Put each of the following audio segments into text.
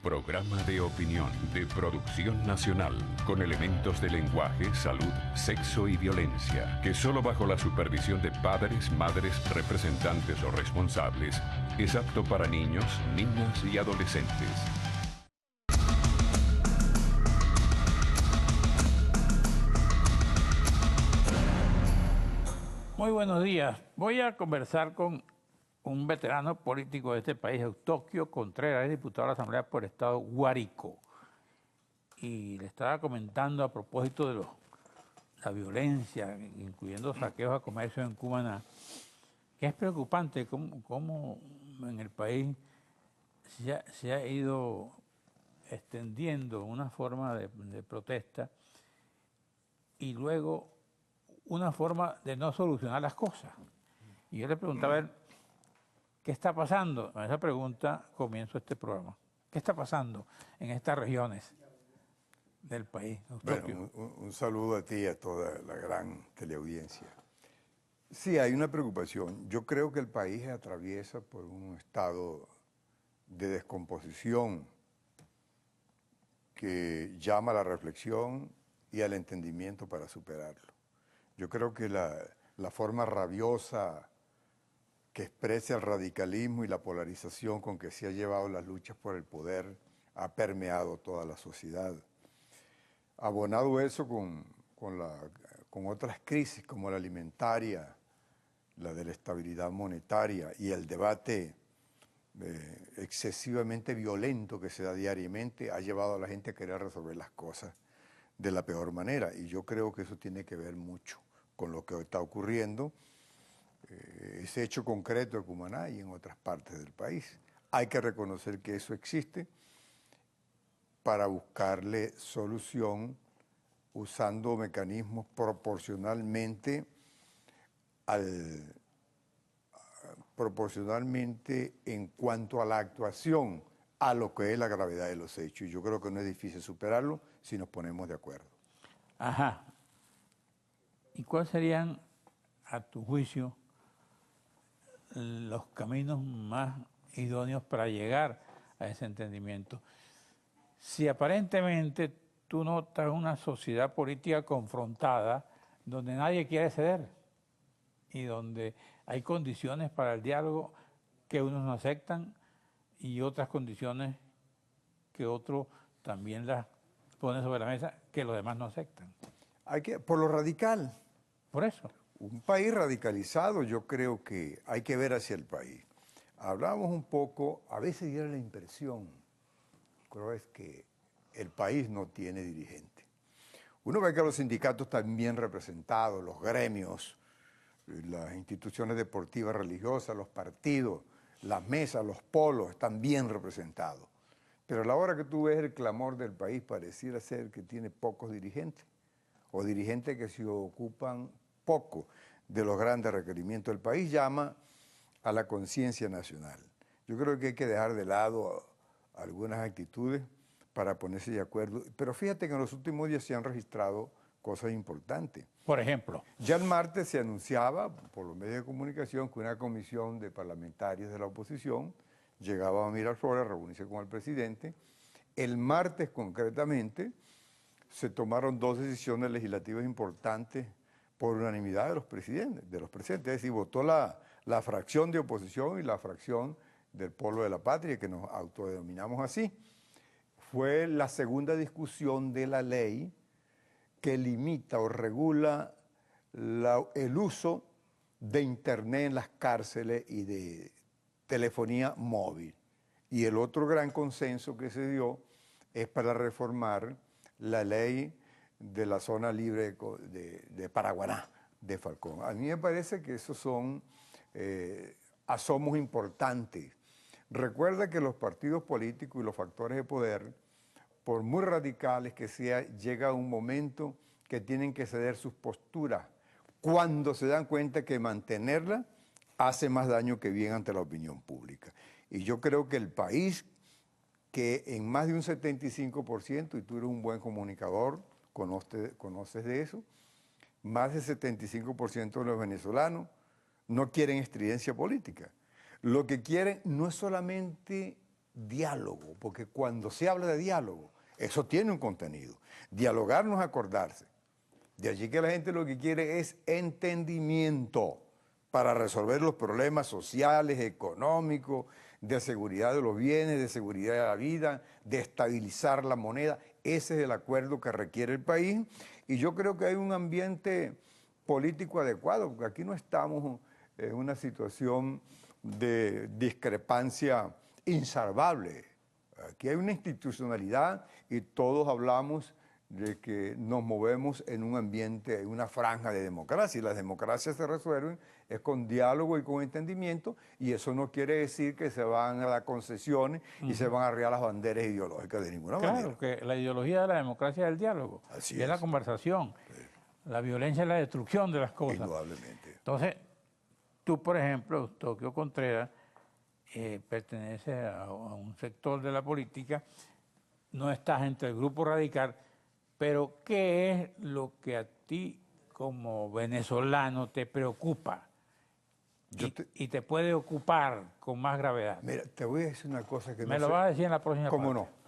Programa de opinión de producción nacional con elementos de lenguaje, salud, sexo y violencia que solo bajo la supervisión de padres, madres, representantes o responsables es apto para niños, niñas y adolescentes. Muy buenos días. Voy a conversar con un veterano político de este país, Eustoquio Contreras, es diputado de la Asamblea por el Estado Guárico. Y le estaba comentando a propósito de la violencia, incluyendo saqueos a comercio en Cumaná, que es preocupante cómo en el país se ha ido extendiendo una forma de protesta y luego una forma de no solucionar las cosas. Y yo le preguntaba a él, ¿qué está pasando? Con esa pregunta comienzo este programa. ¿Qué está pasando en estas regiones del país? Bueno, un saludo a ti y a toda la gran teleaudiencia. Sí, hay una preocupación. Yo creo que el país atraviesa por un estado de descomposición que llama a la reflexión y al entendimiento para superarlo. Yo creo que la forma rabiosa que expresa el radicalismo y la polarización con que se ha llevado las luchas por el poder ha permeado toda la sociedad. Abonado eso con otras crisis como la alimentaria, la de la estabilidad monetaria y el debate excesivamente violento que se da diariamente, ha llevado a la gente a querer resolver las cosas de la peor manera. Y yo creo que eso tiene que ver mucho con lo que está ocurriendo, ese hecho concreto de Cumaná y en otras partes del país. Hay que reconocer que eso existe para buscarle solución usando mecanismos proporcionalmente en cuanto a la actuación a lo que es la gravedad de los hechos. Y yo creo que no es difícil superarlo si nos ponemos de acuerdo. Ajá. ¿Y cuáles serían, a tu juicio, los caminos más idóneos para llegar a ese entendimiento? Si aparentemente tú notas una sociedad política confrontada donde nadie quiere ceder y donde hay condiciones para el diálogo que unos no aceptan y otras condiciones que otros también las ponen sobre la mesa que los demás no aceptan. Por lo radical. Por eso. Un país radicalizado, yo creo que hay que ver hacia el país. Hablamos un poco, a veces diera la impresión, creo es que el país no tiene dirigente. Uno ve que los sindicatos están bien representados, los gremios, las instituciones deportivas religiosas, los partidos, las mesas, los polos, están bien representados. Pero a la hora que tú ves el clamor del país, pareciera ser que tiene pocos dirigentes, o dirigentes que se ocupan poco de los grandes requerimientos. El país llama a la conciencia nacional. Yo creo que hay que dejar de lado algunas actitudes para ponerse de acuerdo. Pero fíjate que en los últimos días se han registrado cosas importantes. Por ejemplo. Ya el martes se anunciaba por los medios de comunicación que una comisión de parlamentarios de la oposición llegaba a Miraflores a reunirse con el presidente. El martes concretamente se tomaron dos decisiones legislativas importantes por unanimidad de los presidentes, es decir, votó la fracción de oposición y la fracción del Polo de la Patria, que nos autodenominamos así. Fue la segunda discusión de la ley que limita o regula el uso de Internet en las cárceles y de telefonía móvil. Y el otro gran consenso que se dio es para reformar la ley de la zona libre de Paraguaná, de Falcón. A mí me parece que esos son asomos importantes. Recuerda que los partidos políticos y los factores de poder, por muy radicales que sean, llega un momento que tienen que ceder sus posturas cuando se dan cuenta que mantenerla hace más daño que bien ante la opinión pública. Y yo creo que el país, que en más de un 75%, y tú eres un buen comunicador, conoces de eso, más del 75% de los venezolanos no quieren estridencia política. Lo que quieren no es solamente diálogo, porque cuando se habla de diálogo, eso tiene un contenido. Dialogar no es acordarse. De allí que la gente lo que quiere es entendimiento para resolver los problemas sociales, económicos, de seguridad de los bienes, de seguridad de la vida, de estabilizar la moneda. Ese es el acuerdo que requiere el país y yo creo que hay un ambiente político adecuado, porque aquí no estamos en una situación de discrepancia insalvable. Aquí hay una institucionalidad y todos hablamos de que nos movemos en un ambiente, en una franja de democracia, y las democracias se resuelven es con diálogo y con entendimiento, y eso no quiere decir que se van a dar concesiones y se van a arriar las banderas ideológicas de ninguna manera. Claro, que la ideología de la democracia es el diálogo, Así es la conversación, la violencia es la destrucción de las cosas. Indudablemente. Entonces, tú, por ejemplo, Eustoquio Contreras, perteneces a un sector de la política, no estás entre el grupo radical, pero ¿qué es lo que a ti como venezolano te preocupa y te puede ocupar con más gravedad? Mira, te voy a decir una cosa que me lo vas a decir en la próxima ¿Cómo parte. no?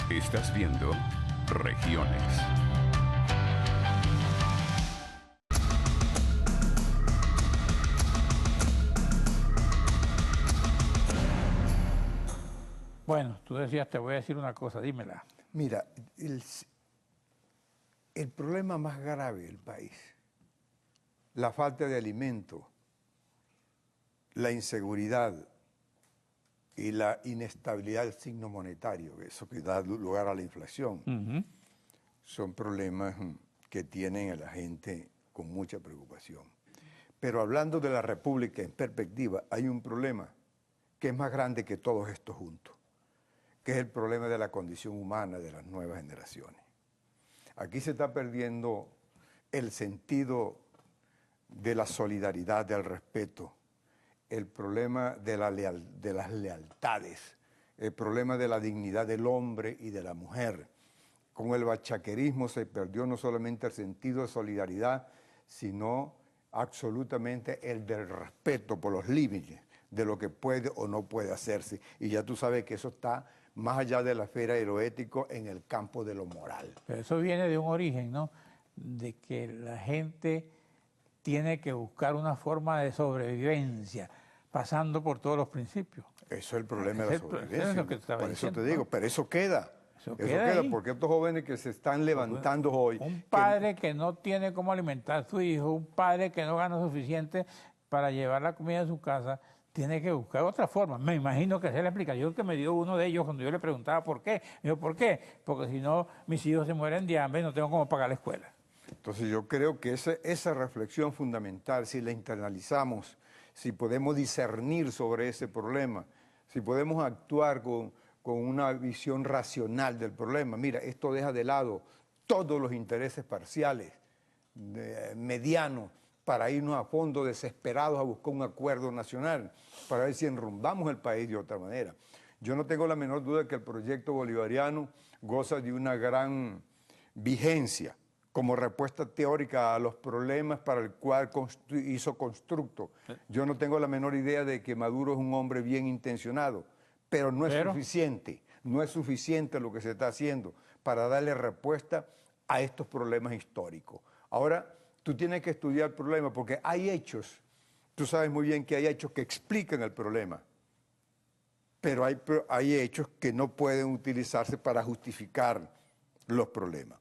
Estás viendo Regiones. Bueno, tú decías, te voy a decir una cosa, dímela. Mira, el problema más grave del país, la falta de alimento, la inseguridad y la inestabilidad del signo monetario, eso que da lugar a la inflación, son problemas que tienen a la gente con mucha preocupación. Pero hablando de la República en perspectiva, hay un problema que es más grande que todos estos juntos, que es el problema de la condición humana de las nuevas generaciones. Aquí se está perdiendo el sentido de la solidaridad, del respeto, el problema de las lealtades, el problema de la dignidad del hombre y de la mujer. Con el bachaquerismo se perdió no solamente el sentido de solidaridad, sino absolutamente el del respeto por los límites de lo que puede o no puede hacerse. Y ya tú sabes que eso está más allá de la esfera de lo ético en el campo de lo moral. Pero eso viene de un origen, ¿no? De que la gente tiene que buscar una forma de sobrevivencia, pasando por todos los principios. Eso es el problema de la sobrevivencia. Es lo que por eso diciendo, te digo, ¿no? pero eso queda. Eso queda porque estos jóvenes que se están levantando hoy... Un padre que no tiene cómo alimentar a su hijo, un padre que no gana suficiente para llevar la comida a su casa, tiene que buscar otra forma. Me imagino que esa es la explicación que me dio uno de ellos cuando yo le preguntaba por qué. Me dijo, ¿por qué? Porque si no, mis hijos se mueren de hambre y no tengo cómo pagar la escuela. Entonces yo creo que esa reflexión fundamental, si la internalizamos, si podemos discernir sobre ese problema, si podemos actuar con una visión racional del problema, mira, esto deja de lado todos los intereses parciales, medianos, para irnos a fondo desesperados a buscar un acuerdo nacional, para ver si enrumbamos el país de otra manera. Yo no tengo la menor duda de que el proyecto bolivariano goza de una gran vigencia como respuesta teórica a los problemas para el cual hizo constructo. Yo no tengo la menor idea de que Maduro es un hombre bien intencionado, pero no es suficiente, no es suficiente lo que se está haciendo para darle respuesta a estos problemas históricos. Ahora, tú tienes que estudiar el problema porque hay hechos, tú sabes muy bien que hay hechos que explican el problema, pero hay hechos que no pueden utilizarse para justificar los problemas.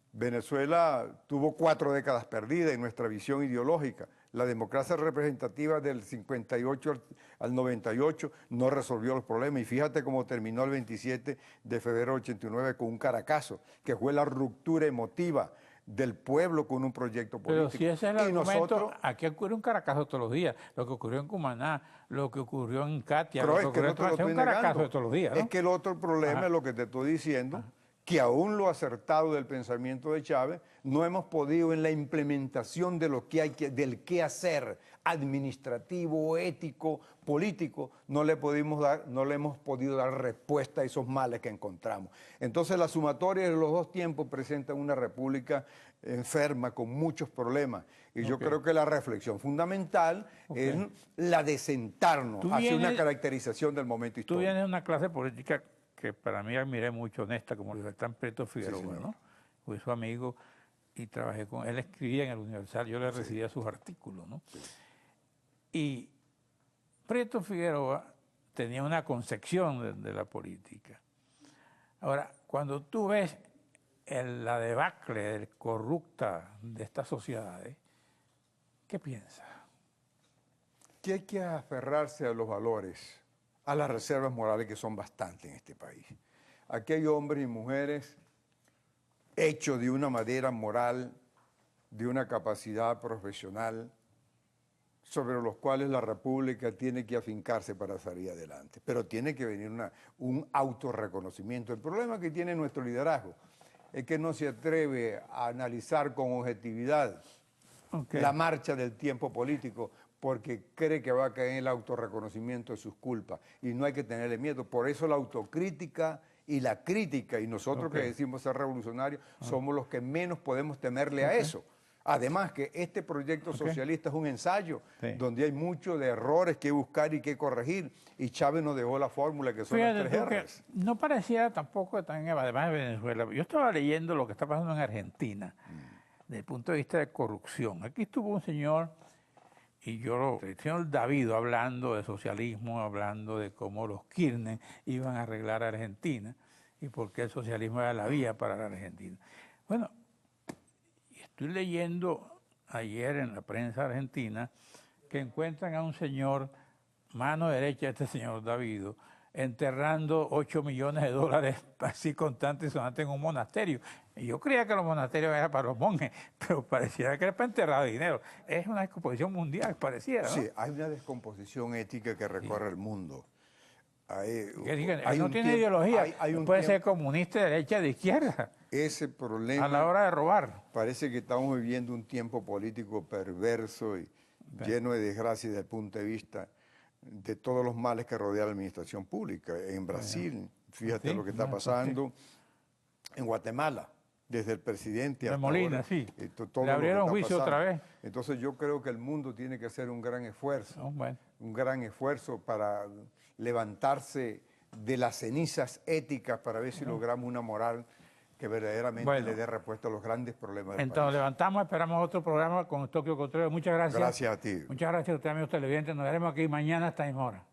Venezuela tuvo 4 décadas perdidas en nuestra visión ideológica. La democracia representativa del 58 al 98 no resolvió los problemas. Y fíjate cómo terminó el 27 de febrero del 89 con un Caracazo, que fue la ruptura emotiva del pueblo con un proyecto político. Pero si ese es el argumento, aquí ocurre un Caracazo todos los días. Lo que ocurrió en Cumaná, lo que ocurrió en Katia, lo que ocurrió en un Caracazo de todos los días, ¿no? Es que el otro problema es lo que te estoy diciendo, que aún lo acertado del pensamiento de Chávez, no hemos podido en la implementación de lo que hay del qué hacer administrativo, ético, político, no le hemos podido dar respuesta a esos males que encontramos. Entonces la sumatoria de los dos tiempos presenta una república enferma, con muchos problemas. Y yo creo que la reflexión fundamental es la de sentarnos hacia una caracterización del momento histórico. Tú vienes de una clase política que para mí admiré mucho, honesta, como el Bertrán Prieto Figueroa, sí, ¿no? Fui su amigo y trabajé con él. Él escribía en el Universal, yo le recibía sus artículos, ¿no? Sí. Y Prieto Figueroa tenía una concepción de la política. Ahora, cuando tú ves la debacle corrupta de estas sociedades, ¿qué piensas? Que hay que aferrarse a los valores, a las reservas morales, que son bastantes en este país. Aquí hay hombres y mujeres hechos de una madera moral, de una capacidad profesional, sobre los cuales la República tiene que afincarse para salir adelante. Pero tiene que venir un autorreconocimiento. El problema que tiene nuestro liderazgo es que no se atreve a analizar con objetividad la marcha del tiempo político, porque cree que va a caer en el autorreconocimiento de sus culpas. Y no hay que tenerle miedo. Por eso la autocrítica y la crítica, y nosotros que decimos ser revolucionarios, somos los que menos podemos temerle a eso. Además que este proyecto socialista es un ensayo donde hay muchos de errores que buscar y que corregir, y Chávez nos dejó la fórmula que son las 3 R's. No pareciera tampoco tan, además de Venezuela. Yo estaba leyendo lo que está pasando en Argentina, desde el punto de vista de corrupción. Aquí estuvo un señor, y el señor Davido, hablando de socialismo, hablando de cómo los Kirchner iban a arreglar a Argentina, y por qué el socialismo era la vía para la Argentina. Bueno, estoy leyendo ayer en la prensa argentina que encuentran a un señor, mano derecha de este señor Davido, enterrando 8 millones de dólares así contantes y sonantes en un monasterio. Y yo creía que los monasterios eran para los monjes, pero pareciera que era para enterrar dinero. Es una descomposición mundial, pareciera, ¿no? Sí, hay una descomposición ética que recorre el mundo. No tiene ideología, puede ser comunista, de derecha, de izquierda. Ese problema, a la hora de robar. Parece que estamos viviendo un tiempo político perverso y lleno de desgracia desde el punto de vista de todos los males que rodean la administración pública. En Brasil, fíjate lo que está pasando, en Guatemala, desde el presidente hasta Molina, todo le abrieron juicio otra vez. Entonces yo creo que el mundo tiene que hacer un gran esfuerzo, un gran esfuerzo para levantarse de las cenizas éticas para ver si logramos una moral que verdaderamente le dé respuesta a los grandes problemas del país. Entonces levantamos, esperamos otro programa con Tokio Control. Muchas gracias. Gracias a ti. Muchas gracias a ustedes, amigos televidentes. Nos veremos aquí mañana a esta misma hora.